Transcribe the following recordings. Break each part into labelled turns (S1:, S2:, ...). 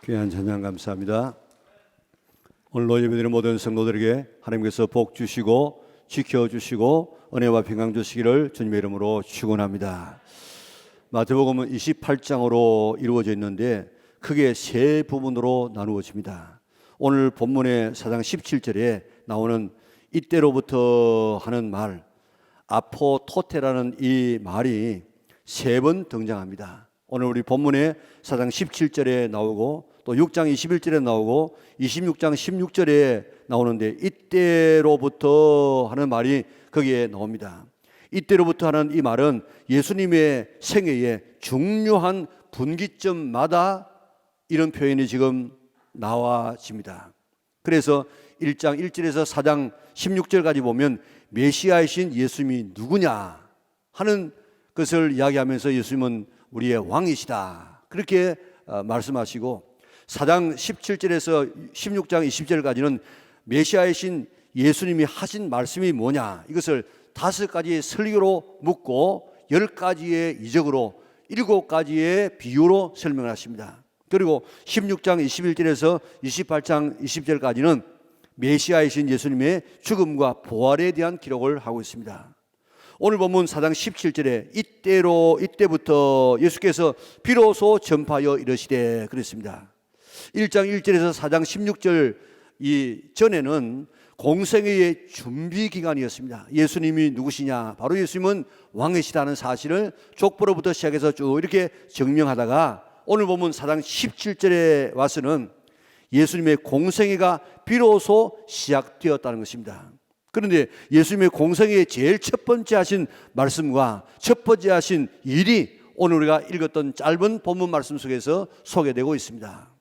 S1: 귀한 찬양 감사합니다. 오늘 예배드리는 모든 성도들에게 하나님께서 복 주시고 지켜주시고 은혜와 평강 주시기를 주님의 이름으로 축원합니다. 마태복음은 28장으로 이루어져 있는데 크게 세 부분으로 나누어집니다. 오늘 본문의 4장 17절에 나오는 이때로부터 하는 말, 아포토테라는 이 말이 세 번 등장합니다. 오늘 우리 본문의 4장 17절에 나오고 또 6장 21절에 나오고 26장 16절에 나오는데 이때로부터 하는 말이 거기에 나옵니다. 이때로부터 하는 이 말은 예수님의 생애의 중요한 분기점마다 이런 표현이 지금 나와집니다. 그래서 1장 1절에서 4장 16절까지 보면 메시아이신 예수님이 누구냐 하는 것을 이야기하면서 예수님은 우리의 왕이시다 그렇게 말씀하시고 4장 17절에서 16장 20절까지는 메시아이신 예수님이 하신 말씀이 뭐냐 이것을 5가지 설교로 묻고 10가지의 이적으로 7가지의 비유로 설명을 하십니다. 그리고 16장 21절에서 28장 20절까지는 메시아이신 예수님의 죽음과 부활에 대한 기록을 하고 있습니다. 오늘 본문 4장 17절에 이때부터 예수께서 비로소 전파하여 이르시되 그랬습니다. 1장 1절에서 4장 16절 이 전에는 공생애의 준비 기간이었습니다. 예수님이 누구시냐? 바로 예수님은 왕이시다는 사실을 족보로부터 시작해서 쭉 이렇게 증명하다가 오늘 본문 4장 17절에 와서는 예수님의 공생애가 비로소 시작되었다는 것입니다. 그런데 예수님의 공생애의 제일 첫 번째 하신 말씀과 첫 번째 하신 일이 오늘 우리가 읽었던 짧은 본문 말씀 속에서 소개되고 있습니다.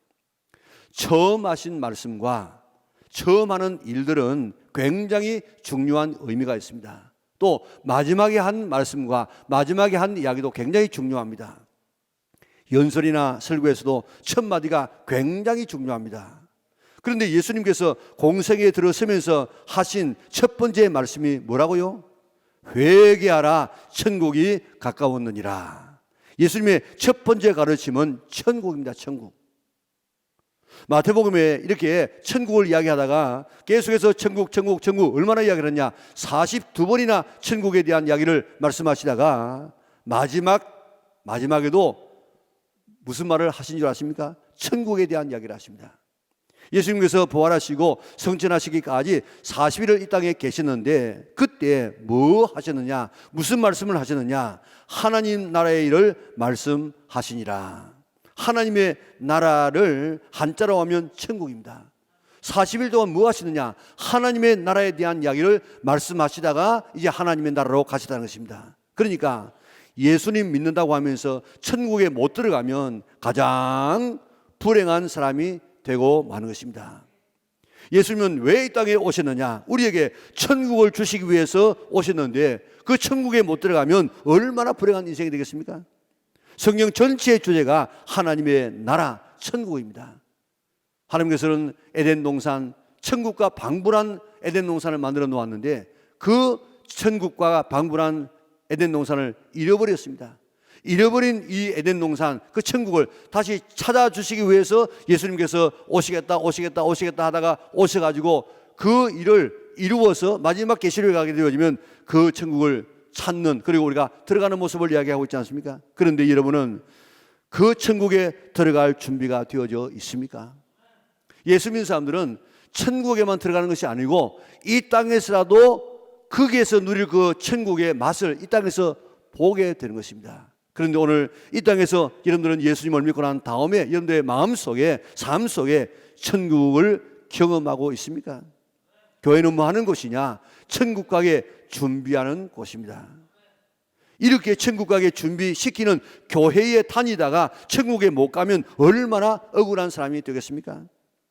S1: 처음 하신 말씀과 처음 하는 일들은 굉장히 중요한 의미가 있습니다. 또 마지막에 한 말씀과 마지막에 한 이야기도 굉장히 중요합니다. 연설이나 설교에서도 첫 마디가 굉장히 중요합니다. 그런데 예수님께서 공생애에 들어서면서 하신 첫 번째 말씀이 뭐라고요? 회개하라 천국이 가까웠느니라. 예수님의 첫 번째 가르침은 천국입니다. 천국. 마태복음에 이렇게 천국을 이야기하다가 계속해서 천국 얼마나 이야기를 했냐? 42번이나 천국에 대한 이야기를 말씀하시다가 마지막에도 무슨 말을 하신 줄 아십니까? 천국에 대한 이야기를 하십니다. 예수님께서 부활하시고 성천하시기까지 40일을 이 땅에 계셨는데 그때 뭐 하셨느냐? 무슨 말씀을 하셨느냐? 하나님 나라의 일을 말씀하시니라. 하나님의 나라를 한자로 하면 천국입니다. 40일 동안 뭐 하시느냐? 하나님의 나라에 대한 이야기를 말씀하시다가 이제 하나님의 나라로 가시다는 것입니다. 그러니까 예수님 믿는다고 하면서 천국에 못 들어가면 가장 불행한 사람이 되고 마는 것입니다. 예수님은 왜 이 땅에 오셨느냐? 우리에게 천국을 주시기 위해서 오셨는데 그 천국에 못 들어가면 얼마나 불행한 인생이 되겠습니까? 성경 전체의 주제가 하나님의 나라, 천국입니다. 하나님께서는 에덴 동산, 천국과 방불한 에덴 동산을 만들어 놓았는데 그 천국과 방불한 에덴 동산을 잃어버렸습니다. 잃어버린 이 에덴 동산, 그 천국을 다시 찾아주시기 위해서 예수님께서 오시겠다 하다가 오셔가지고 그 일을 이루어서 마지막 계시록에 가게 되어지면 그 천국을 찾는, 그리고 우리가 들어가는 모습을 이야기하고 있지 않습니까? 그런데 여러분은 그 천국에 들어갈 준비가 되어져 있습니까? 예수 믿는 사람들은 천국에만 들어가는 것이 아니고 이 땅에서라도 거기에서 누릴 그 천국의 맛을 이 땅에서 보게 되는 것입니다. 그런데 오늘 이 땅에서 여러분들은 예수님을 믿고 난 다음에 여러분들의 마음속에, 삶 속에 천국을 경험하고 있습니까? 교회는 뭐 하는 곳이냐? 천국 가게 준비하는 곳입니다. 이렇게 천국 가게 준비시키는 교회에 다니다가 천국에 못 가면 얼마나 억울한 사람이 되겠습니까?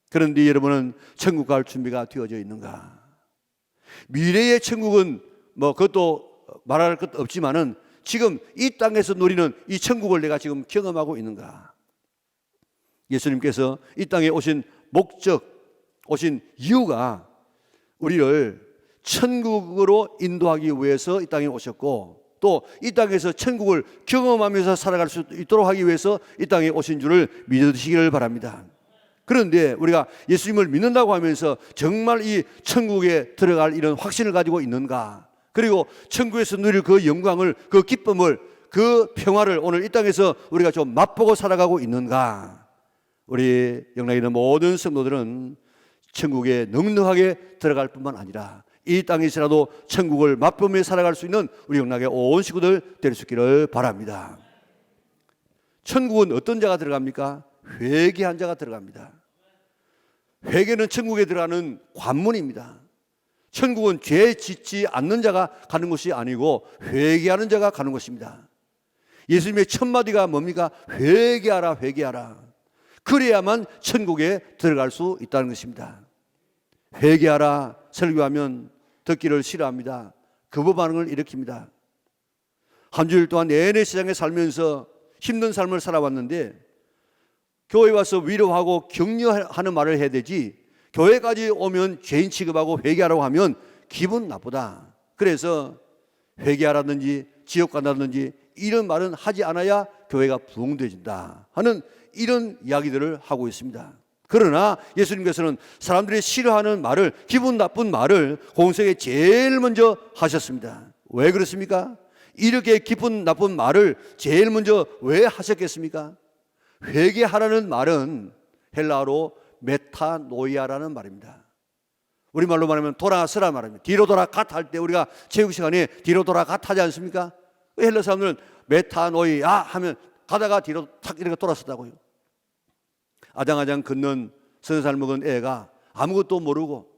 S1: 그런데 여러분은 천국 갈 준비가 되어져 있는가? 미래의 천국은 뭐 그것도 말할 것도 없지만은 지금 이 땅에서 누리는 이 천국을 내가 지금 경험하고 있는가? 예수님께서 이 땅에 오신 목적, 오신 이유가 우리를 천국으로 인도하기 위해서 이 땅에 오셨고 또 이 땅에서 천국을 경험하면서 살아갈 수 있도록 하기 위해서 이 땅에 오신 줄을 믿으시기를 바랍니다. 그런데 우리가 예수님을 믿는다고 하면서 정말 이 천국에 들어갈 이런 확신을 가지고 있는가? 그리고 천국에서 누릴 그 영광을, 그 기쁨을, 그 평화를 오늘 이 땅에서 우리가 좀 맛보고 살아가고 있는가? 우리 영락에 있는 모든 성도들은 천국에 넉넉하게 들어갈 뿐만 아니라 이 땅에서라도 천국을 맛보며 살아갈 수 있는 우리 영락의 온 식구들 될 수 있기를 바랍니다. 천국은 어떤 자가 들어갑니까? 회개한 자가 들어갑니다. 회개는 천국에 들어가는 관문입니다. 천국은 죄 짓지 않는 자가 가는 것이 아니고 회개하는 자가 가는 것입니다. 예수님의 첫 마디가 뭡니까? 회개하라, 회개하라. 그래야만 천국에 들어갈 수 있다는 것입니다. 회개하라 설교하면 듣기를 싫어합니다. 거부 반응을 일으킵니다. 한 주일 동안 내내 세상에 살면서 힘든 삶을 살아왔는데 교회 와서 위로하고 격려하는 말을 해야 되지, 교회까지 오면 죄인 취급하고 회개하라고 하면 기분 나쁘다. 그래서 회개하라든지 지옥 간다든지 이런 말은 하지 않아야 교회가 부흥되어진다 하는 이런 이야기들을 하고 있습니다. 그러나 예수님께서는 사람들이 싫어하는 말을, 기분 나쁜 말을 공생에 제일 먼저 하셨습니다. 왜 그렇습니까? 이렇게 기분 나쁜 말을 제일 먼저 왜 하셨겠습니까? 회개하라는 말은 헬라어로 메타노이아라는 말입니다. 우리말로 말하면 돌아서라 말입니다. 뒤로 돌아 갓 할 때 우리가 체육 시간에 뒤로 돌아 갓 하지 않습니까? 헬라 사람들은 메타노이아 하면 가다가 뒤로 탁 이렇게 돌아섰다고요. 아장아장 걷는 30살 먹은 애가 아무것도 모르고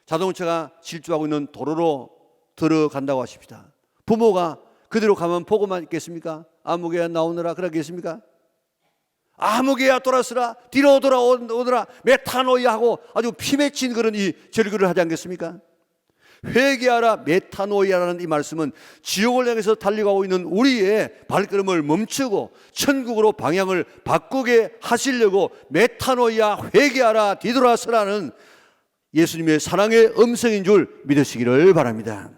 S1: 자동차가 질주하고 있는 도로로 들어간다고 하십시다. 부모가 그대로 가면 보고만 있겠습니까? 아무개야 나오느라 그러겠습니까? 아무개야 돌아서라, 뒤로 돌아오더라, 메타노이아 하고 아주 피 맺힌 그런 이 절규를 하지 않겠습니까? 회개하라 메타노이아라는 이 말씀은 지옥을 향해서 달려가고 있는 우리의 발걸음을 멈추고 천국으로 방향을 바꾸게 하시려고 메타노이아, 회개하라, 뒤돌아서라는 예수님의 사랑의 음성인 줄 믿으시기를 바랍니다.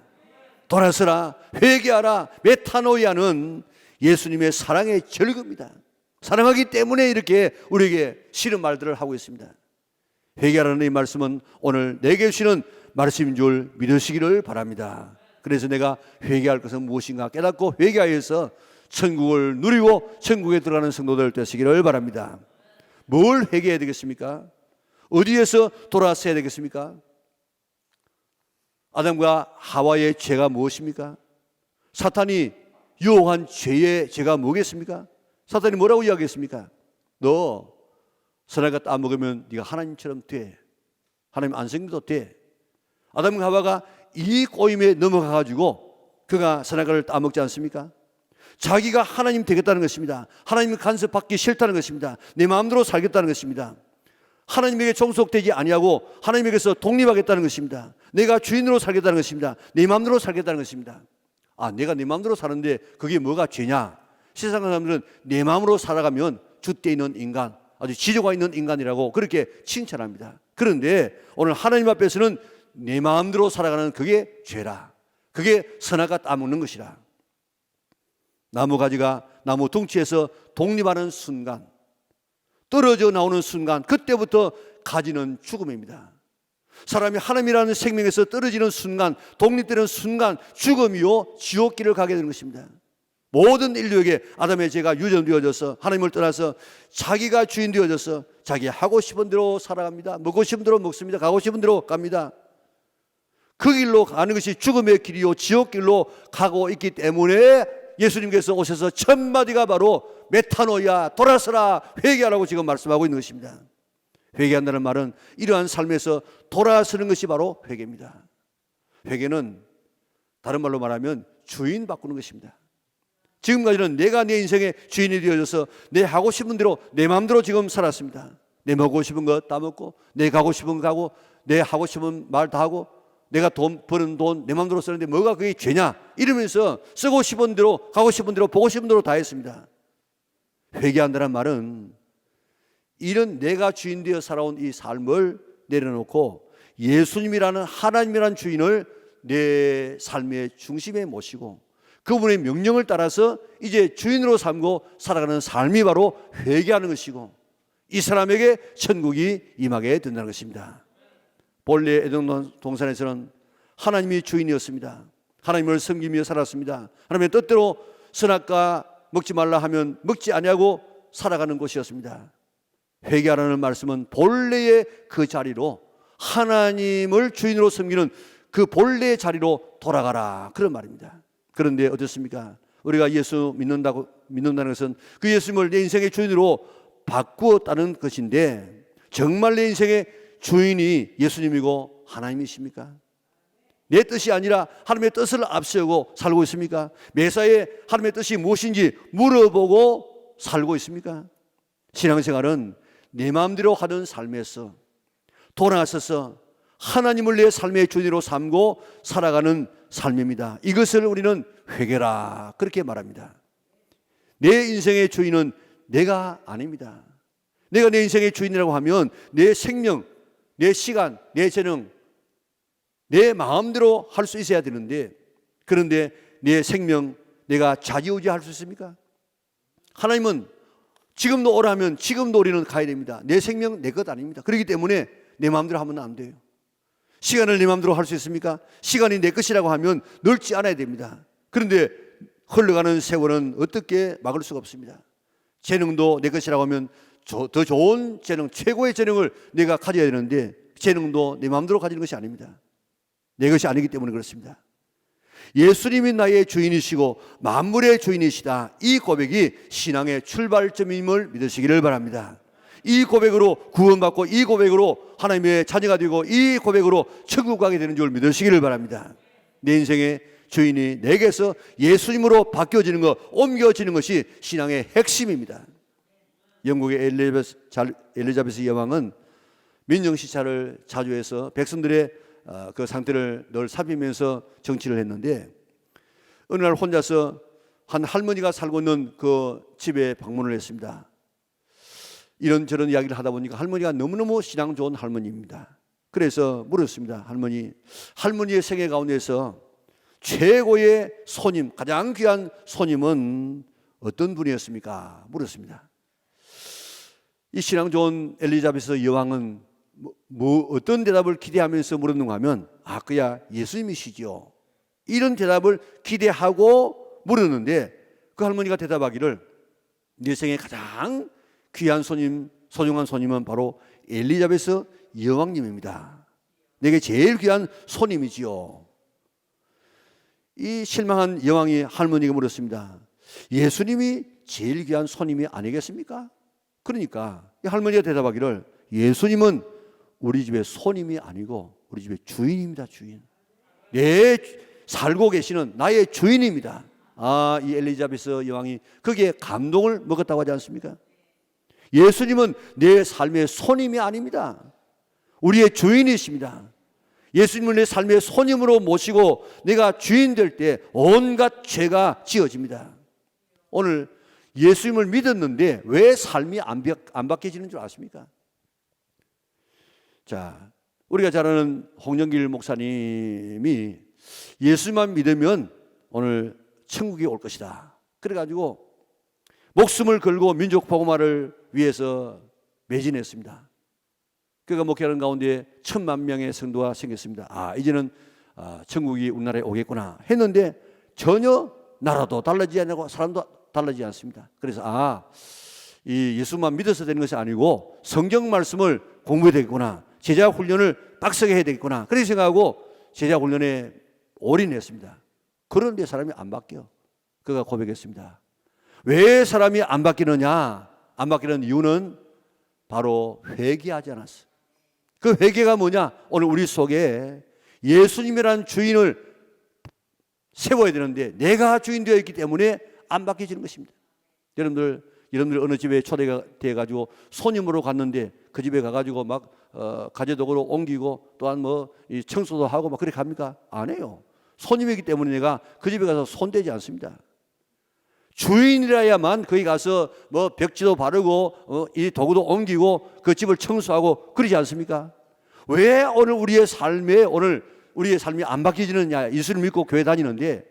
S1: 돌아서라, 회개하라, 메타노이아는 예수님의 사랑의 절규입니다. 사랑하기 때문에 이렇게 우리에게 싫은 말들을 하고 있습니다. 회개하라는 이 말씀은 오늘 내게 주시는 말씀인 줄 믿으시기를 바랍니다. 그래서 내가 회개할 것은 무엇인가 깨닫고 회개하여서 천국을 누리고 천국에 들어가는 성도들 되시기를 바랍니다. 뭘 회개해야 되겠습니까? 어디에서 돌아서야 되겠습니까? 아담과 하와의 죄가 무엇입니까? 사탄이 유혹한 죄의 죄가 뭐겠습니까? 사탄이 뭐라고 이야기했습니까? 너 선악과 따먹으면 네가 하나님처럼 돼. 하나님 안생겨도 돼. 아담과 하와가 이 꼬임에 넘어가가지고 그가 선악과를 따먹지 않습니까? 자기가 하나님 되겠다는 것입니다. 하나님 간섭받기 싫다는 것입니다. 내 마음대로 살겠다는 것입니다. 하나님에게 종속되지 아니하고 하나님에게서 독립하겠다는 것입니다. 내가 주인으로 살겠다는 것입니다. 내 마음대로 살겠다는 것입니다. 아, 내가 내 마음대로 사는데 그게 뭐가 죄냐? 세상 사람들은 내 마음으로 살아가면 줏대 있는 인간, 아주 지조가 있는 인간이라고 그렇게 칭찬합니다. 그런데 오늘 하나님 앞에서는 내 마음대로 살아가는 그게 죄라. 그게 선악과 따먹는 것이라. 나무 가지가 나무 둥치에서 독립하는 순간, 떨어져 나오는 순간, 그때부터 가지는 죽음입니다. 사람이 하나님이라는 생명에서 떨어지는 순간, 독립되는 순간 죽음이요 지옥길을 가게 되는 것입니다. 모든 인류에게 아담의 죄가 유전되어져서 하나님을 떠나서 자기가 주인 되어져서 자기 하고 싶은 대로 살아갑니다. 먹고 싶은 대로 먹습니다. 가고 싶은 대로 갑니다. 그 길로 가는 것이 죽음의 길이요 지옥길로 가고 있기 때문에 예수님께서 오셔서 첫 마디가 바로 메타노이아, 돌아서라, 회개하라고 지금 말씀하고 있는 것입니다. 회개한다는 말은 이러한 삶에서 돌아서는 것이 바로 회개입니다. 회개는 다른 말로 말하면 주인 바꾸는 것입니다. 지금까지는 내가 내 인생의 주인이 되어져서 내 하고 싶은 대로 내 마음대로 지금 살았습니다. 내 먹고 싶은 거 다 먹고, 내 가고 싶은 거 가고, 내 하고 싶은 말 다 하고, 내가 돈 버는 돈 내 마음대로 쓰는데 뭐가 그게 죄냐? 이러면서 쓰고 싶은 대로, 가고 싶은 대로, 보고 싶은 대로 다 했습니다. 회개한다는 말은 이런 내가 주인 되어 살아온 이 삶을 내려놓고 예수님이라는 하나님이라는 주인을 내 삶의 중심에 모시고 그분의 명령을 따라서 이제 주인으로 삼고 살아가는 삶이 바로 회개하는 것이고, 이 사람에게 천국이 임하게 된다는 것입니다. 본래 에덴 동산에서는 하나님이 주인이었습니다. 하나님을 섬기며 살았습니다. 하나님의 뜻대로 선악과 먹지 말라 하면 먹지 아니하고 살아가는 곳이었습니다. 회개하라는 말씀은 본래의 그 자리로, 하나님을 주인으로 섬기는 그 본래의 자리로 돌아가라, 그런 말입니다. 그런데 어떻습니까? 우리가 예수 믿는다는 것은 그 예수님을 내 인생의 주인으로 바꾸었다는 것인데, 정말 내 인생의 주인이 예수님이고 하나님이십니까? 내 뜻이 아니라 하나님의 뜻을 앞세우고 살고 있습니까? 매사에 하나님의 뜻이 무엇인지 물어보고 살고 있습니까? 신앙생활은 내 마음대로 하던 삶에서 돌아서서 하나님을 내 삶의 주인으로 삼고 살아가는 삶입니다. 이것을 우리는 회개라, 그렇게 말합니다. 내 인생의 주인은 내가 아닙니다. 내가 내 인생의 주인이라고 하면 내 생명, 내 시간, 내 재능, 내 마음대로 할 수 있어야 되는데, 그런데 내 생명 내가 좌지우지할 수 있습니까? 하나님은 지금도 오라면 지금도 우리는 가야 됩니다. 내 생명 내 것 아닙니다. 그렇기 때문에 내 마음대로 하면 안 돼요. 시간을 내 마음대로 할 수 있습니까? 시간이 내 것이라고 하면 늙지 않아야 됩니다. 그런데 흘러가는 세월은 어떻게 막을 수가 없습니다. 재능도 내 것이라고 하면 더 좋은 재능, 최고의 재능을 내가 가져야 되는데, 재능도 내 마음대로 가지는 것이 아닙니다. 내 것이 아니기 때문에 그렇습니다. 예수님이 나의 주인이시고 만물의 주인이시다, 이 고백이 신앙의 출발점임을 믿으시기를 바랍니다. 이 고백으로 구원받고, 이 고백으로 하나님의 자녀가 되고, 이 고백으로 천국 가게 되는 줄 믿으시기를 바랍니다. 내 인생의 주인이 내게서 예수님으로 바뀌어지는 것, 옮겨지는 것이 신앙의 핵심입니다. 영국의 엘리자베스 여왕은 민정시찰을 자주 해서 백성들의 그 상태를 늘 살피면서 정치를 했는데, 어느 날 혼자서 한 할머니가 살고 있는 그 집에 방문을 했습니다. 이런저런 이야기를 하다 보니까 할머니가 너무너무 신앙 좋은 할머니입니다. 그래서 물었습니다. 할머니의 생애 가운데서 최고의 손님, 가장 귀한 손님은 어떤 분이었습니까? 물었습니다. 이 신앙 좋은 엘리자베스 여왕은 어떤 대답을 기대하면서 물었는가 하면, 그야 예수님이시죠, 이런 대답을 기대하고 물었는데, 그 할머니가 대답하기를 내 생에 가장 귀한 손님, 소중한 손님은 바로 엘리자베스 여왕님입니다. 내게 제일 귀한 손님이지요. 이 실망한 여왕이 할머니가 물었습니다. 예수님이 제일 귀한 손님이 아니겠습니까? 그러니까 이 할머니가 대답하기를 예수님은 우리 집의 손님이 아니고 우리 집의 주인입니다. 주인. 살고 계시는 나의 주인입니다. 이 엘리자베스 여왕이 거기에 감동을 먹었다고 하지 않습니까? 예수님은 내 삶의 손님이 아닙니다. 우리의 주인이십니다. 예수님을 내 삶의 손님으로 모시고 내가 주인 될 때 온갖 죄가 지어집니다. 오늘 예수님을 믿었는데 왜 삶이 안 바뀌어지는 줄 아십니까? 자, 우리가 잘 아는 홍영길 목사님이 예수만 믿으면 오늘 천국이 올 것이다, 그래가지고 목숨을 걸고 민족 복음화를 위해서 매진했습니다. 그가 목회하는 가운데 1000만 명의 성도가 생겼습니다. 이제는 천국이 우리나라에 오겠구나 했는데 전혀 나라도 달라지지 않고 사람도 달라지지 않습니다. 그래서 이 예수만 믿어서 되는 것이 아니고 성경 말씀을 공부해야 되겠구나, 제자 훈련을 빡세게 해야 되겠구나, 그렇게 생각하고 제자 훈련에 올인했습니다. 그런데 사람이 안 바뀌어. 그가 고백했습니다. 왜 사람이 안 바뀌느냐? 안 바뀌는 이유는 바로 회개하지 않았어. 그 회개가 뭐냐? 오늘 우리 속에 예수님이라는 주인을 세워야 되는데 내가 주인 되어 있기 때문에 안 바뀌어지는 것입니다. 여러분들 어느 집에 초대가 돼가지고 손님으로 갔는데 그 집에 가가지고 막 가재도구로 옮기고 또한 이 청소도 하고 막 그렇게 합니까? 안 해요. 손님이기 때문에 내가 그 집에 가서 손대지 않습니다. 주인이라야만 거기 가서 벽지도 바르고 이 도구도 옮기고 그 집을 청소하고 그러지 않습니까? 왜 오늘 우리의 삶이 안 바뀌지느냐? 예수를 믿고 교회 다니는데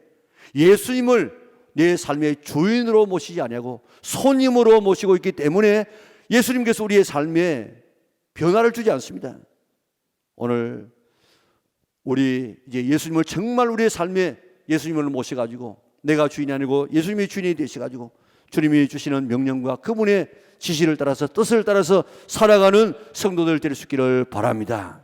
S1: 예수님을 내 삶의 주인으로 모시지 않냐고 손님으로 모시고 있기 때문에 예수님께서 우리의 삶에 변화를 주지 않습니다. 오늘 우리 이제 예수님을 정말 우리의 삶에 예수님을 모셔가지고 내가 주인이 아니고 예수님이 주인이 되셔가지고 주님이 주시는 명령과 그분의 지시를 따라서 뜻을 따라서 살아가는 성도들 될 수 있기를 바랍니다.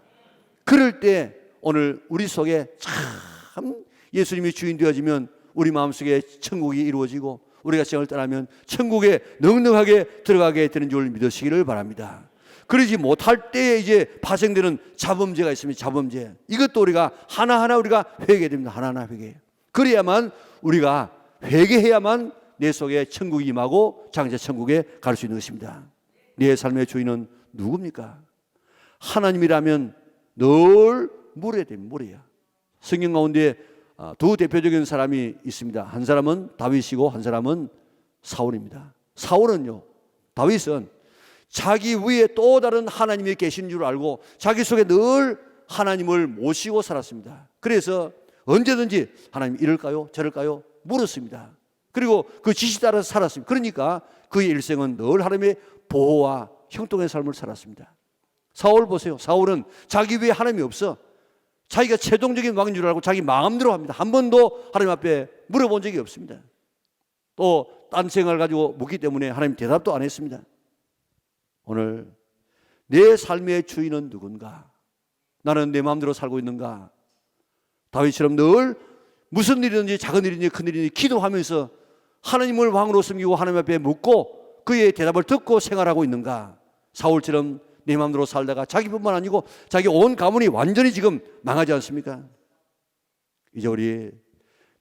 S1: 그럴 때 오늘 우리 속에 참 예수님이 주인 되어지면 우리 마음속에 천국이 이루어지고 우리가 세상을 떠나면 천국에 넉넉하게 들어가게 되는 줄 믿으시기를 바랍니다. 그러지 못할 때에 이제 발생되는 자범죄가 있습니다. 자범죄. 이것도 우리가 하나하나 우리가 회개해야 됩니다. 하나하나 회개. 그래야만 우리가 회개해야만 내 속에 천국이 임하고 장차 천국에 갈 수 있는 것입니다. 내 삶의 주인은 누굽니까? 하나님이라면 늘 물어야 됩니다. 물어야. 성경 가운데 두 대표적인 사람이 있습니다. 한 사람은 다윗이고 한 사람은 사울입니다. 사울은요, 다윗은 자기 위에 또 다른 하나님이 계신 줄 알고 자기 속에 늘 하나님을 모시고 살았습니다. 그래서 언제든지 하나님 이럴까요? 저럴까요? 물었습니다. 그리고 그 지시 따라서 살았습니다. 그러니까 그의 일생은 늘 하나님의 보호와 형통의 삶을 살았습니다. 사울 보세요. 사울은 자기 위에 하나님이 없어. 자기가 최종적인 왕인 줄 알고 자기 마음대로 합니다. 한 번도 하나님 앞에 물어본 적이 없습니다. 또 딴 생각을 가지고 묻기 때문에 하나님 대답도 안 했습니다. 오늘 내 삶의 주인은 누군가? 나는 내 마음대로 살고 있는가? 다윗처럼 늘 무슨 일이든지 작은 일이든지 큰 일이든지 기도하면서 하나님을 왕으로 섬기고 하나님 앞에 묻고 그의 대답을 듣고 생활하고 있는가? 사울처럼 내 마음대로 살다가 자기뿐만 아니고 자기 온 가문이 완전히 지금 망하지 않습니까? 이제 우리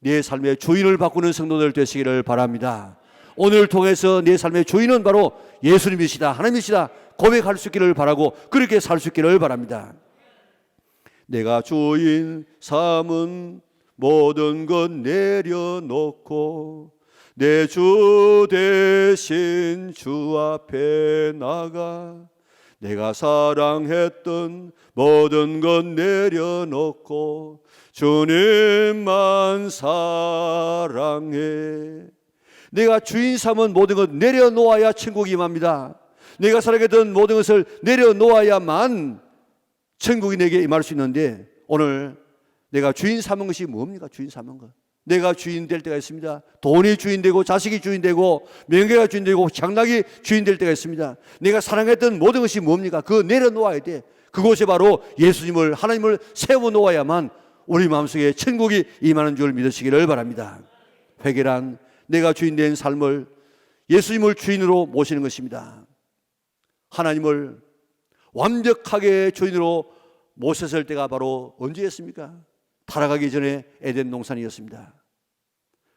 S1: 내 삶의 주인을 바꾸는 성도들 되시기를 바랍니다. 오늘 통해서 내 삶의 주인은 바로 예수님이시다, 하나님이시다 고백할 수 있기를 바라고 그렇게 살 수 있기를 바랍니다. 내가 주인 삼은 모든 것 내려놓고 내 주 대신 주 앞에 나가 내가 사랑했던 모든 것 내려놓고 주님만 사랑해. 내가 주인 삼은 모든 것 내려놓아야 천국이 임합니다. 내가 사랑했던 모든 것을 내려놓아야만 천국이 내게 임할 수 있는데 오늘 내가 주인 삼은 것이 뭡니까? 주인 삼은 것. 내가 주인 될 때가 있습니다. 돈이 주인 되고 자식이 주인 되고 명예가 주인 되고 장락이 주인 될 때가 있습니다. 내가 사랑했던 모든 것이 뭡니까? 그거 내려놓아야 돼. 그곳에 바로 예수님을 하나님을 세워놓아야만 우리 마음속에 천국이 임하는 줄 믿으시기를 바랍니다. 회개란 내가 주인 된 삶을 예수님을 주인으로 모시는 것입니다. 하나님을 완벽하게 주인으로 모셨을 때가 바로 언제였습니까? 타락하기 전에 에덴 동산이었습니다.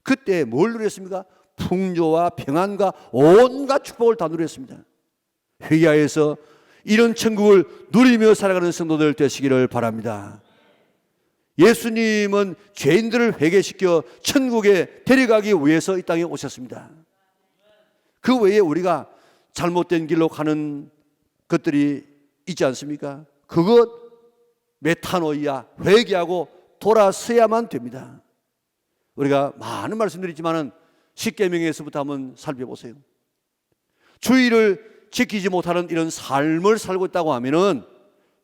S1: 그때 뭘 누렸습니까? 풍조와 평안과 온갖 축복을 다 누렸습니다. 회개하여서 이런 천국을 누리며 살아가는 성도들 되시기를 바랍니다. 예수님은 죄인들을 회개시켜 천국에 데려가기 위해서 이 땅에 오셨습니다. 그 외에 우리가 잘못된 길로 가는 것들이 있지 않습니까? 그것 메타노이아 회개하고 돌아서야만 됩니다. 우리가 많은 말씀드리지만은 십계명에서부터 한번 살펴보세요. 주의를 지키지 못하는 이런 삶을 살고 있다고 하면은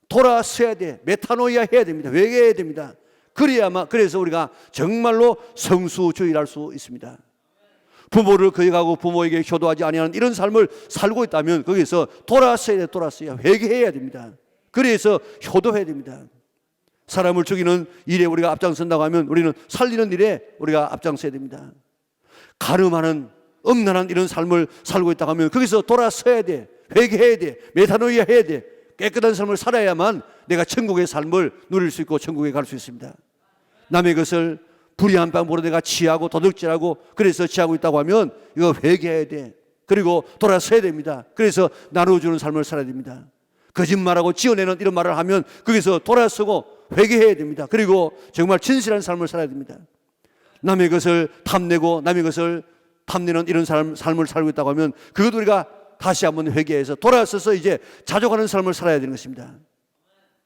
S1: 돌아서야 돼. 메타노이아 해야 됩니다. 회개해야 됩니다. 그래야만, 그래서 우리가 정말로 성수주의를 할 수 있습니다. 부모를 거역하고 부모에게 효도하지 아니하는 이런 삶을 살고 있다면 거기서 돌아서야 돼. 돌아서야 회개해야 됩니다. 그래서 효도해야 됩니다. 사람을 죽이는 일에 우리가 앞장선다고 하면 우리는 살리는 일에 우리가 앞장서야 됩니다. 가늠하는 음란한 이런 삶을 살고 있다고 하면 거기서 돌아서야 돼. 회개해야 돼. 메타노이아 해야 돼. 깨끗한 삶을 살아야만 내가 천국의 삶을 누릴 수 있고 천국에 갈 수 있습니다. 남의 것을 불의한 방법으로 내가 취하고 도둑질하고 그래서 취하고 있다고 하면 이거 회개해야 돼. 그리고 돌아서야 됩니다. 그래서 나눠주는 삶을 살아야 됩니다. 거짓말하고 지어내는 이런 말을 하면 거기서 돌아서고 회개해야 됩니다. 그리고 정말 진실한 삶을 살아야 됩니다. 남의 것을 탐내고 남의 것을 탐내는 이런 삶을 살고 있다고 하면 그것도 우리가 다시 한번 회개해서 돌아서서 이제 자족하는 삶을 살아야 되는 것입니다.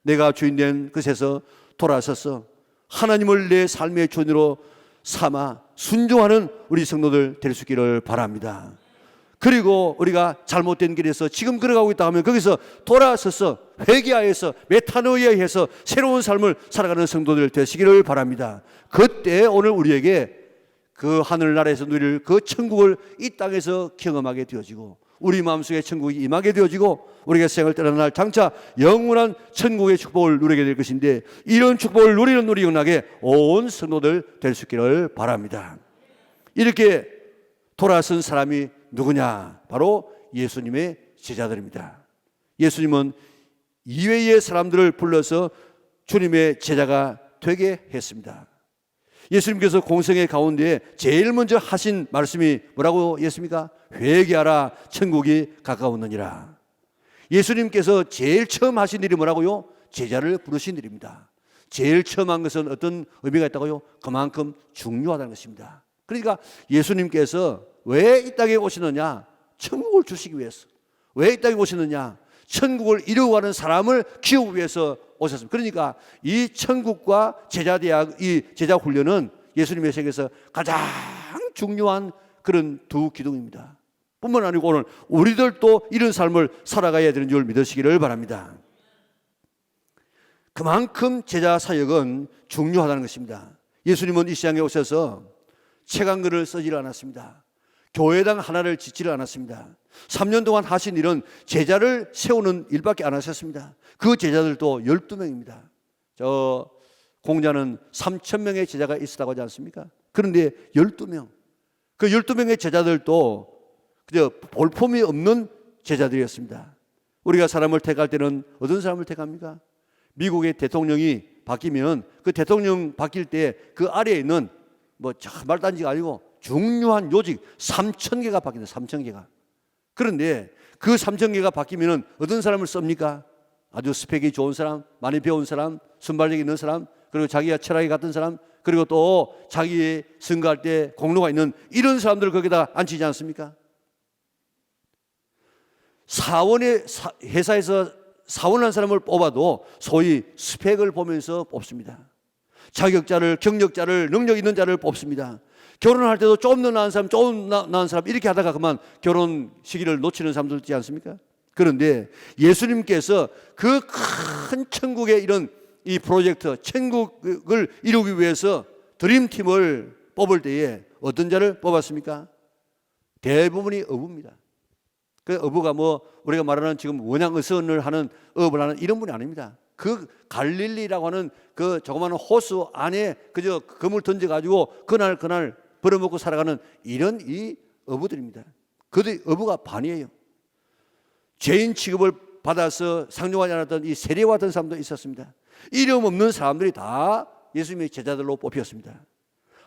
S1: 내가 주인된 것에서 돌아서서 하나님을 내 삶의 주인으로 삼아 순종하는 우리 성도들 될 수 있기를 바랍니다. 그리고 우리가 잘못된 길에서 지금 걸어가고 있다 하면 거기서 돌아서서 회개하여서 메타노이아해서 새로운 삶을 살아가는 성도들 되시기를 바랍니다. 그때 오늘 우리에게 그 하늘나라에서 누릴 그 천국을 이 땅에서 경험하게 되어지고 우리 마음속에 천국이 임하게 되어지고 우리가 세상을 떠나는 날 장차 영원한 천국의 축복을 누리게 될 것인데, 이런 축복을 누리는 우리 영락에 온 성도들 될 수 있기를 바랍니다. 이렇게 돌아선 사람이 누구냐? 바로 예수님의 제자들입니다. 예수님은 이외의 사람들을 불러서 주님의 제자가 되게 했습니다. 예수님께서 공생의 가운데 제일 먼저 하신 말씀이 뭐라고 했습니까? 회개하라, 천국이 가까웠느니라. 예수님께서 제일 처음 하신 일이 뭐라고요? 제자를 부르신 일입니다. 제일 처음 한 것은 어떤 의미가 있다고요? 그만큼 중요하다는 것입니다. 그러니까 예수님께서 왜 이 땅에 오시느냐? 천국을 주시기 위해서. 왜 이 땅에 오시느냐? 천국을 이루어가는 사람을 키우기 위해서 오셨습니다. 그러니까 이 천국과 제자대학, 이 제자훈련은 예수님의 세계에서 가장 중요한 그런 두 기둥입니다. 뿐만 아니고 오늘 우리들도 이런 삶을 살아가야 되는 줄 믿으시기를 바랍니다. 그만큼 제자 사역은 중요하다는 것입니다. 예수님은 이 시장에 오셔서 책 한 권을 쓰지를 않았습니다. 교회당 하나를 짓지를 않았습니다. 3년 동안 하신 일은 제자를 세우는 일밖에 안 하셨습니다. 그 제자들도 12명입니다. 저 공자는 3,000명의 제자가 있었다고 하지 않습니까? 그런데 12명. 그 12명의 제자들도 그저 볼품이 없는 제자들이었습니다. 우리가 사람을 택할 때는 어떤 사람을 택합니까? 미국의 대통령이 바뀌면 그 대통령 바뀔 때 그 아래에 있는 뭐 말단지가 아니고 중요한 요직 3,000개가 바뀐다. 3,000개가. 그런데 그 3,000개가 바뀌면 어떤 사람을 씁니까? 아주 스펙이 좋은 사람, 많이 배운 사람, 순발력이 있는 사람, 그리고 자기가 철학이 같은 사람, 그리고 또 자기 선거할 때 공로가 있는 이런 사람들을 거기다 앉히지 않습니까? 회사에서 사원한 사람을 뽑아도 소위 스펙을 보면서 뽑습니다. 자격자를, 경력자를, 능력 있는 자를 뽑습니다. 결혼할 때도 조금 더 나은 사람, 조금 나은 사람 이렇게 하다가 그만 결혼 시기를 놓치는 사람들 있지 않습니까? 그런데 예수님께서 그 큰 천국의 이런 이 프로젝트, 천국을 이루기 위해서 드림팀을 뽑을 때에 어떤 자를 뽑았습니까? 대부분이 어부입니다. 그 어부가 뭐 우리가 말하는 지금 원양어선을 하는 어업을 하는 이런 분이 아닙니다. 그 갈릴리라고 하는 그 조그마한 호수 안에 그저 금을 던져가지고 그날 벌어먹고 살아가는 이런 이 어부들입니다. 그들 어부가 반이에요. 죄인 취급을 받아서 상종하지 않았던 이 세리와 같은 사람도 있었습니다. 이름 없는 사람들이 다 예수님의 제자들로 뽑혔습니다.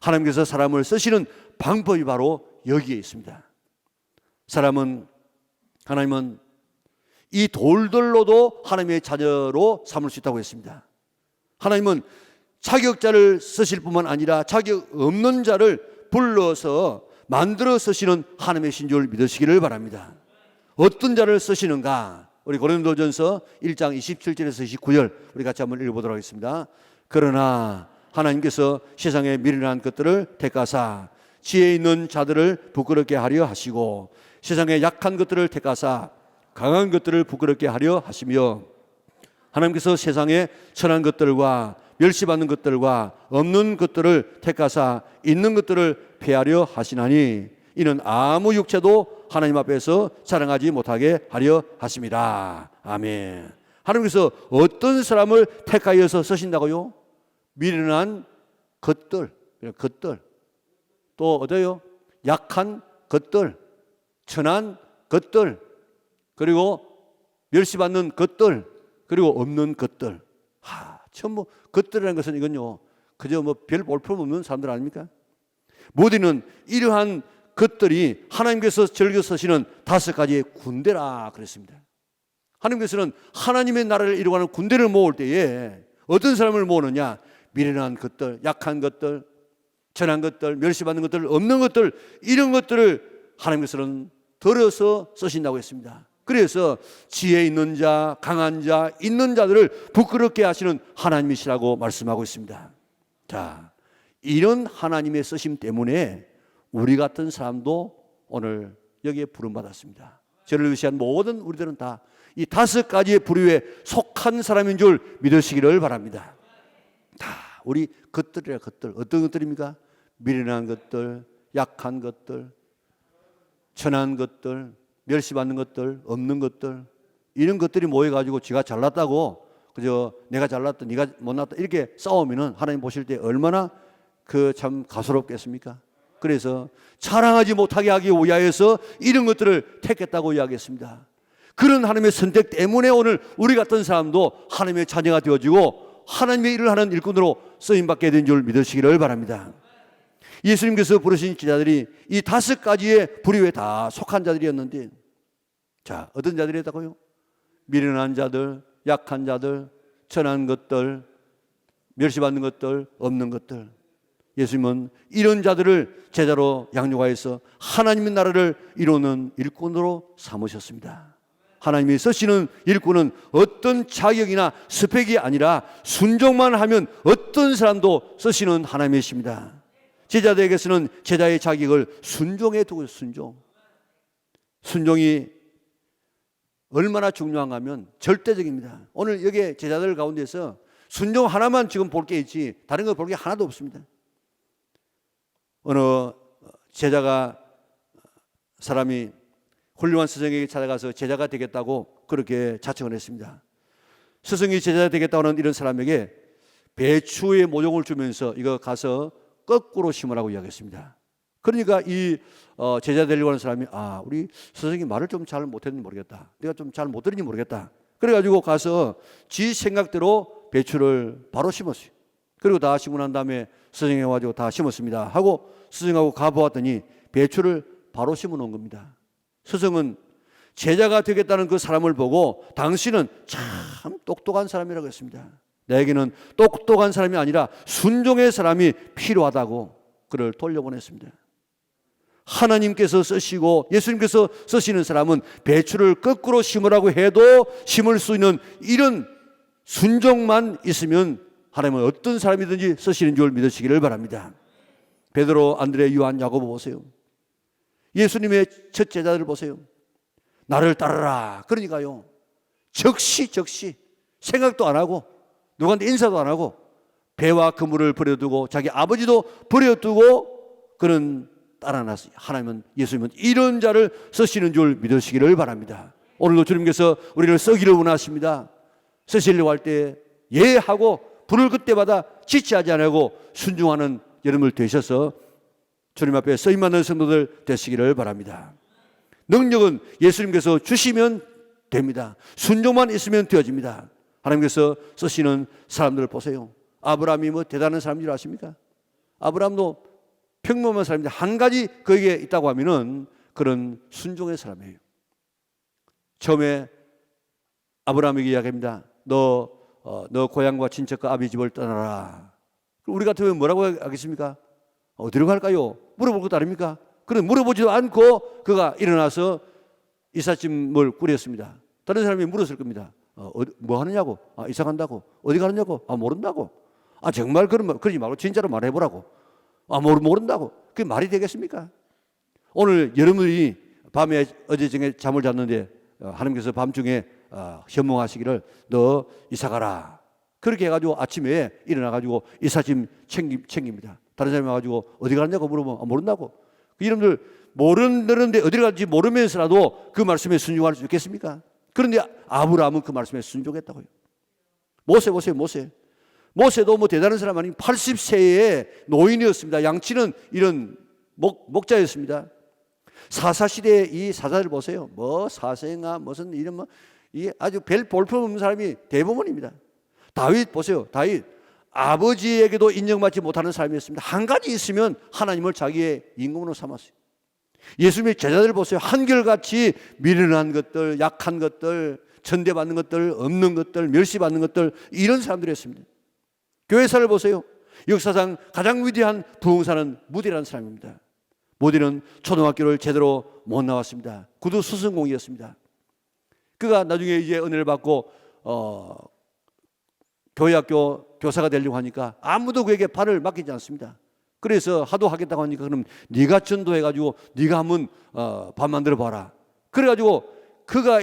S1: 하나님께서 사람을 쓰시는 방법이 바로 여기에 있습니다. 하나님은 이 돌들로도 하나님의 자녀로 삼을 수 있다고 했습니다. 하나님은 자격자를 쓰실 뿐만 아니라 자격 없는 자를 불러서 만들어 쓰시는 하나님의 신 줄 믿으시기를 바랍니다. 어떤 자를 쓰시는가? 우리 고린도전서 1장 27절에서 29절 우리 같이 한번 읽어보도록 하겠습니다. 그러나 하나님께서 세상의 미련한 것들을 택하사 지혜 있는 자들을 부끄럽게 하려 하시고 세상의 약한 것들을 택하사 강한 것들을 부끄럽게 하려 하시며 하나님께서 세상의 천한 것들과 멸시받는 것들과 없는 것들을 택하사 있는 것들을 폐하려 하시나니 이는 아무 육체도 하나님 앞에서 자랑하지 못하게 하려 하심이라. 아멘. 하나님께서 어떤 사람을 택하여서 쓰신다고요? 미련한 것들, 또 어때요? 약한 것들, 천한 것들, 그리고 멸시받는 것들, 그리고 없는 것들. 전부 것들이라는 것은 이건요, 그저 뭐 별 볼품 없는 사람들 아닙니까? 모두는 이러한 것들이 하나님께서 즐겨 쓰시는 5가지의 군대라 그랬습니다. 하나님께서는 하나님의 나라를 이루어가는 군대를 모을 때에 어떤 사람을 모으느냐? 미련한 것들, 약한 것들, 천한 것들, 멸시받는 것들, 없는 것들, 이런 것들을 하나님께서는 들어서 쓰신다고 했습니다. 그래서 지혜 있는 자, 강한 자, 있는 자들을 부끄럽게 하시는 하나님이시라고 말씀하고 있습니다. 자, 이런 하나님의 쓰심 때문에 우리 같은 사람도 오늘 여기에 부름받았습니다. 저를 의시한 모든 우리들은 다 이 5가지의 부류에 속한 사람인 줄 믿으시기를 바랍니다. 다 우리 것들이라 것들. 어떤 것들입니까? 미련한 것들, 약한 것들, 천한 것들, 멸시받는 것들, 없는 것들, 이런 것들이 모여가지고 지가 잘났다고 그저 내가 잘났다 네가 못났다 이렇게 싸우면은 하나님 보실 때 얼마나 그 참 가소롭겠습니까? 그래서 자랑하지 못하게 하기 위하여서 이런 것들을 택했다고 이야기했습니다. 그런 하나님의 선택 때문에 오늘 우리 같은 사람도 하나님의 자녀가 되어지고 하나님의 일을 하는 일꾼으로 쓰임받게 된 줄 믿으시기를 바랍니다. 예수님께서 부르신 제자들이 이 5가지의 부류에 다 속한 자들이었는데, 자, 어떤 자들이었다고요? 미련한 자들, 약한 자들, 천한 것들, 멸시받는 것들, 없는 것들. 예수님은 이런 자들을 제자로 양육하여서 하나님의 나라를 이루는 일꾼으로 삼으셨습니다. 하나님이 쓰시는 일꾼은 어떤 자격이나 스펙이 아니라 순종만 하면 어떤 사람도 쓰시는 하나님이십니다. 제자들에게서는 제자의 자격을 순종에 두고 있어요. 순종이 얼마나 중요한가 하면 절대적입니다. 오늘 여기 제자들 가운데서 순종 하나만 지금 볼 게 있지 다른 거 볼 게 하나도 없습니다. 어느 제자가 사람이 훌륭한 스승에게 찾아가서 제자가 되겠다고 그렇게 자청을 했습니다. 스승이 제자가 되겠다고 하는 이런 사람에게 배추의 모종을 주면서 이거 가서 거꾸로 심으라고 이야기했습니다. 그러니까 이 제자 되려고 하는 사람이 우리 스승이 말을 좀 잘 못했는지 모르겠다. 내가 좀 잘 못 들은지 모르겠다. 그래가지고 가서 지 생각대로 배추를 바로 심었어요. 그리고 다 심고 난 다음에 스승이 와가지고 다 심었습니다 하고 스승하고 가보았더니 배추를 바로 심어 놓은 겁니다. 스승은 제자가 되겠다는 그 사람을 보고 당신은 참 똑똑한 사람이라고 했습니다. 내게는 똑똑한 사람이 아니라 순종의 사람이 필요하다고 그를 돌려보냈습니다. 하나님께서 쓰시고 예수님께서 쓰시는 사람은 배추를 거꾸로 심으라고 해도 심을 수 있는 이런 순종만 있으면 하나님은 어떤 사람이든지 쓰시는 줄 믿으시기를 바랍니다. 베드로, 안드레, 요한, 야고보 보세요. 예수님의 첫 제자들을 보세요. 나를 따르라. 그러니까요. 적시 생각도 안 하고 누구한테 인사도 안 하고 배와 그물을 버려두고 자기 아버지도 버려두고 그는 따라났어요. 하나님은 예수님은 이런 자를 쓰시는 줄 믿으시기를 바랍니다. 오늘도 주님께서 우리를 쓰기를 원하십니다. 쓰시려고 할 때 예하고 불을 그때마다 지체하지 않고 순종하는 여러분을 되셔서 주님 앞에 쓰임받는 성도들 되시기를 바랍니다. 능력은 예수님께서 주시면 됩니다. 순종만 있으면 되어집니다. 하나님께서 쓰시는 사람들을 보세요. 아브라함이 뭐 대단한 사람인 줄 아십니까? 아브라함도 평범한 사람인데 한 가지 그에게 있다고 하면은 그런 순종의 사람이에요. 처음에 아브라함에게 이야기합니다. 너 고향과 친척과 아비 집을 떠나라. 우리 같으면 뭐라고 하겠습니까? 어디로 갈까요? 물어볼 것도 아닙니까? 그런 물어보지도 않고 그가 일어나서 이삿짐을 꾸렸습니다. 다른 사람이 물었을 겁니다. 뭐 하느냐고? 이사 간다고? 어디 가느냐고? 모른다고? 정말 그러지 말고 진짜로 말해보라고. 모른다고. 그게 말이 되겠습니까? 오늘 여러분이 밤에 어제 중에 잠을 잤는데 하나님께서 밤중에 현몽하시기를 너 이사 가라. 그렇게 해가지고 아침에 일어나가지고 이삿짐 챙깁니다. 다른 사람이 와가지고 어디 가느냐고 물어보면 모른다고. 그 이름들 모르는데 어디 갈지 모르면서라도 그 말씀에 순종할 수 있겠습니까? 그런데 아브라함은 그 말씀에 순종했다고요. 모세 보세요. 모세도 뭐 대단한 사람 아니고 80세의 노인이었습니다. 양치는 이런 목자였습니다. 사사시대의 이 사자들 보세요. 뭐 사생아 무슨 이런 이게 아주 별 볼품없는 사람이 대부분입니다. 다윗 보세요. 다윗 아버지에게도 인정받지 못하는 사람이었습니다. 한 가지 있으면 하나님을 자기의 임금으로 삼았어요. 예수님의 제자들 보세요. 한결같이 미련한 것들, 약한 것들, 천대받는 것들, 없는 것들, 멸시받는 것들 이런 사람들이었습니다. 교회사를 보세요. 역사상 가장 위대한 부흥사는 무디라는 사람입니다. 무디는 초등학교를 제대로 못 나왔습니다. 구두 수성공이었습니다. 그가 나중에 이제 은혜를 받고 교회학교 교사가 되려고 하니까 아무도 그에게 발을 맡기지 않습니다. 그래서 하도 하겠다고 하니까 그럼 네가 전도해가지고 네가 한번 반 만들어 봐라. 그래가지고 그가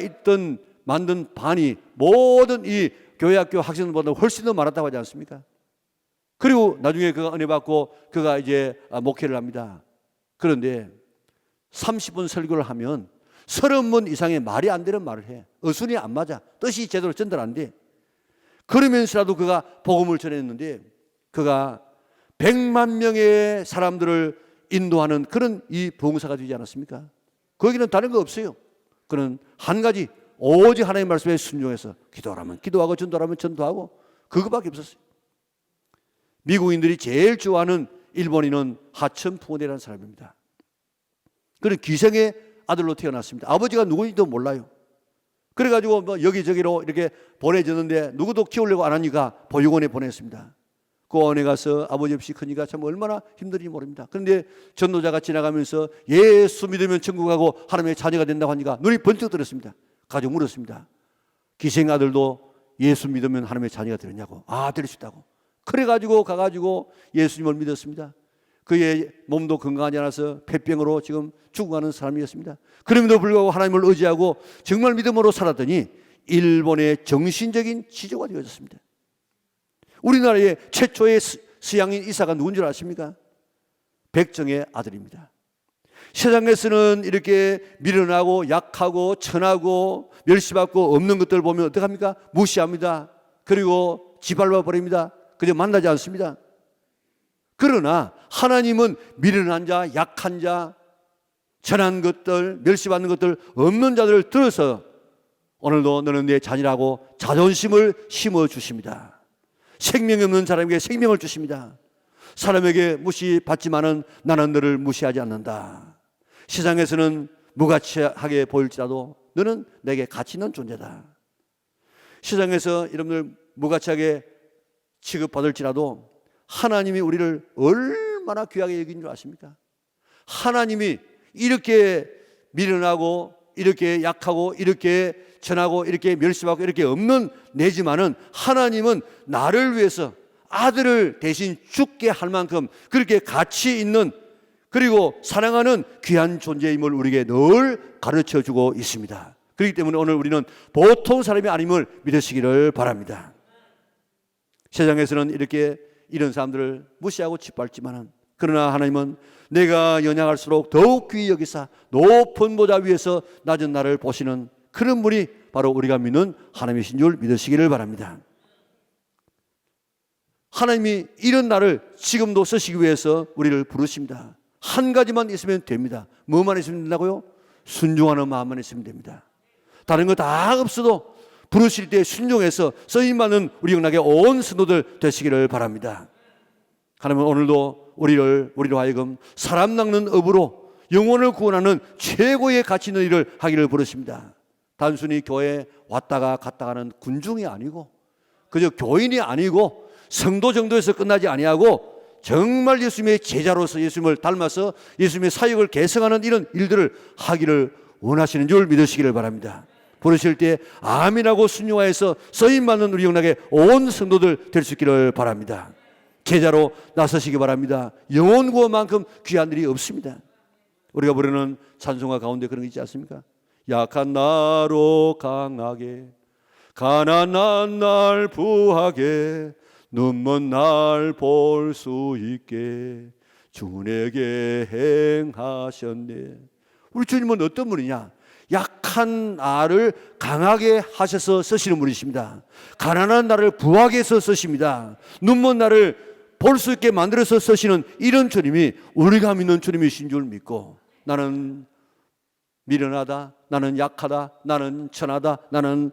S1: 만든 반이 모든 이 교회학교 학생들보다 훨씬 더 많았다고 하지 않습니까? 그리고 나중에 그가 은혜 받고 그가 이제 목회를 합니다. 그런데 30분 설교를 하면 30번 이상의 말이 안 되는 말을 해. 어순이 안 맞아. 뜻이 제대로 전달 안 돼. 그러면서라도 그가 복음을 전했는데 그가 100만 명의 사람들을 인도하는 그런 이 봉사가 되지 않았습니까? 거기는 다른 거 없어요. 그는 한 가지 오직 하나님의 말씀에 순종해서 기도하라면 기도하고 전도하라면 전도하고 그거밖에 없었어요. 미국인들이 제일 좋아하는 일본인은 하천풍원이라는 사람입니다. 그는 기생의 아들로 태어났습니다. 아버지가 누구인지도 몰라요. 그래가지고 뭐 여기저기로 이렇게 보내졌는데 누구도 키우려고 안 하니까 보육원에 보냈습니다. 그 원에 가서 아버지 없이 크니까 참 얼마나 힘든지 모릅니다. 그런데 전도자가 지나가면서 예수 믿으면 천국 가고 하나님의 자녀가 된다고 하니까 눈이 번쩍 들었습니다. 가지고 물었습니다. 기생 아들도 예수 믿으면 하나님의 자녀가 되느냐고. 될 수 있다고. 그래가지고 가가지고 예수님을 믿었습니다. 그의 몸도 건강하지 않아서 폐병으로 지금 죽어가는 사람이었습니다. 그럼에도 불구하고 하나님을 의지하고 정말 믿음으로 살았더니 일본의 정신적인 지도가 되어졌습니다. 우리나라의 최초의 서양인 이사가 누군 줄 아십니까? 백정의 아들입니다. 세상에서는 이렇게 미련하고 약하고 천하고 멸시받고 없는 것들 보면 어떡합니까? 무시합니다. 그리고 짓밟아 버립니다. 그저 만나지 않습니다. 그러나 하나님은 미련한 자, 약한 자, 천한 것들, 멸시받는 것들 없는 자들을 들어서 오늘도 너는 내 자녀라고 자존심을 심어주십니다. 생명이 없는 사람에게 생명을 주십니다. 사람에게 무시받지만은 나는 너를 무시하지 않는다. 세상에서는 무가치하게 보일지라도 너는 내게 가치 있는 존재다. 세상에서 여러분들 무가치하게 취급받을지라도 하나님이 우리를 얼마나 귀하게 여긴 줄 아십니까? 하나님이 이렇게 미련하고 이렇게 약하고 이렇게 천하고 이렇게 멸시받고 이렇게 없는 내지만은 하나님은 나를 위해서 아들을 대신 죽게 할 만큼 그렇게 가치 있는 그리고 사랑하는 귀한 존재임을 우리에게 늘 가르쳐주고 있습니다. 그렇기 때문에 오늘 우리는 보통 사람이 아님을 믿으시기를 바랍니다. 세상에서는 이렇게 이런 사람들을 무시하고 짓밟지만은 그러나 하나님은 내가 연약할수록 더욱 귀히 여기사 높은 보좌 위에서 낮은 나를 보시는 그런 분이 바로 우리가 믿는 하나님이신 줄 믿으시기를 바랍니다. 하나님이 이런 날을 지금도 쓰시기 위해서 우리를 부르십니다. 한 가지만 있으면 됩니다. 뭐만 있으면 된다고요? 순종하는 마음만 있으면 됩니다. 다른 거 다 없어도 부르실 때 순종해서 쓰임받는 우리 영락의 온 성도들 되시기를 바랍니다. 하나님은 오늘도 우리로 하여금 사람 낚는 업으로 영혼을 구원하는 최고의 가치 있는 일을 하기를 부르십니다. 단순히 교회에 왔다가 갔다 가는 군중이 아니고 그저 교인이 아니고 성도 정도에서 끝나지 아니하고 정말 예수님의 제자로서 예수님을 닮아서 예수님의 사역을 개성하는 이런 일들을 하기를 원하시는 줄 믿으시기를 바랍니다. 부르실 때 아멘하고 순종하여서 쓰임받는 우리 영락의 온 성도들 될 수 있기를 바랍니다. 제자로 나서시기 바랍니다. 영혼 구원만큼 귀한 일이 없습니다. 우리가 부르는 찬송가 가운데 그런 게 있지 않습니까? 약한 나로 강하게 가난한 날 부하게 눈먼 날 볼 수 있게 주님에게 행하셨네. 우리 주님은 어떤 분이냐? 약한 나를 강하게 하셔서 쓰시는 분이십니다. 가난한 나를 부하게 해서 쓰십니다. 눈먼 나를 볼 수 있게 만들어서 쓰시는 이런 주님이 우리가 믿는 주님이신 줄 믿고 나는 미련하다, 나는 약하다, 나는 천하다, 나는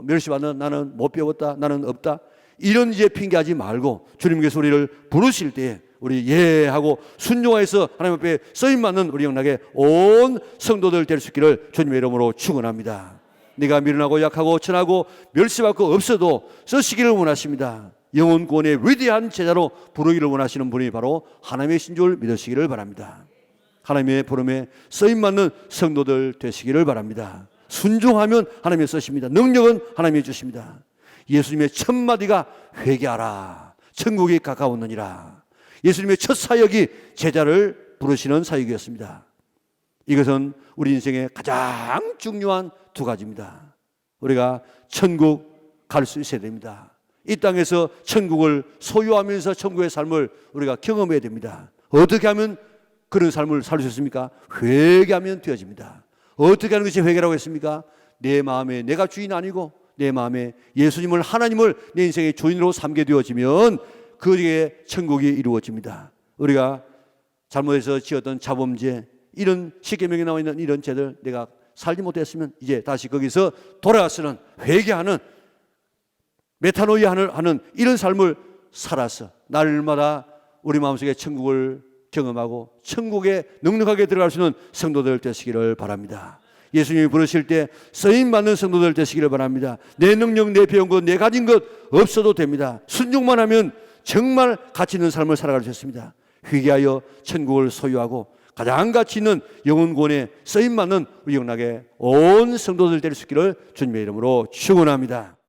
S1: 멸시받는, 나는 못 배웠다, 나는 없다 이런 이제 핑계하지 말고 주님께서 우리를 부르실 때 우리 예하고 순종하여서 하나님 앞에 쓰임받는 우리 영락의 온 성도들 될 수 있기를 주님의 이름으로 축원합니다. 네가 미련하고 약하고 천하고 멸시받고 없어도 쓰시기를 원하십니다. 영혼 구원의 위대한 제자로 부르기를 원하시는 분이 바로 하나님이신 줄 믿으시기를 바랍니다. 하나님의 부름에 쓰임받는 성도들 되시기를 바랍니다. 순종하면 하나님이 쓰십니다. 능력은 하나님이 주십니다. 예수님의 첫 마디가 회개하라 천국이 가까웠느니라. 예수님의 첫 사역이 제자를 부르시는 사역이었습니다. 이것은 우리 인생의 가장 중요한 두 가지입니다. 우리가 천국 갈 수 있어야 됩니다. 이 땅에서 천국을 소유하면서 천국의 삶을 우리가 경험해야 됩니다. 어떻게 하면 그런 삶을 살 수 있습니까? 회개하면 되어집니다. 어떻게 하는 것이 회개라고 했습니까? 내 마음에 내가 주인 아니고 내 마음에 예수님을, 하나님을 내 인생의 주인으로 삼게 되어지면 그에게 천국이 이루어집니다. 우리가 잘못해서 지었던 자범죄, 이런 십계명에 나와 있는 이런 죄들 내가 살지 못했으면 이제 다시 거기서 돌아가서는 회개하는, 메타노이아 하는 이런 삶을 살아서 날마다 우리 마음속에 천국을 경험하고 천국에 넉넉하게 들어갈 수 있는 성도들 되시기를 바랍니다. 예수님이 부르실 때 쓰임받는 성도들 되시기를 바랍니다. 내 능력, 내 배운 것, 내 가진 것 없어도 됩니다. 순종만 하면 정말 가치 있는 삶을 살아갈 수 있습니다. 회개하여 천국을 소유하고 가장 가치 있는 영혼권에 쓰임받는 우리 영락의 온 성도들 될 수 있기를 주님의 이름으로 축원합니다.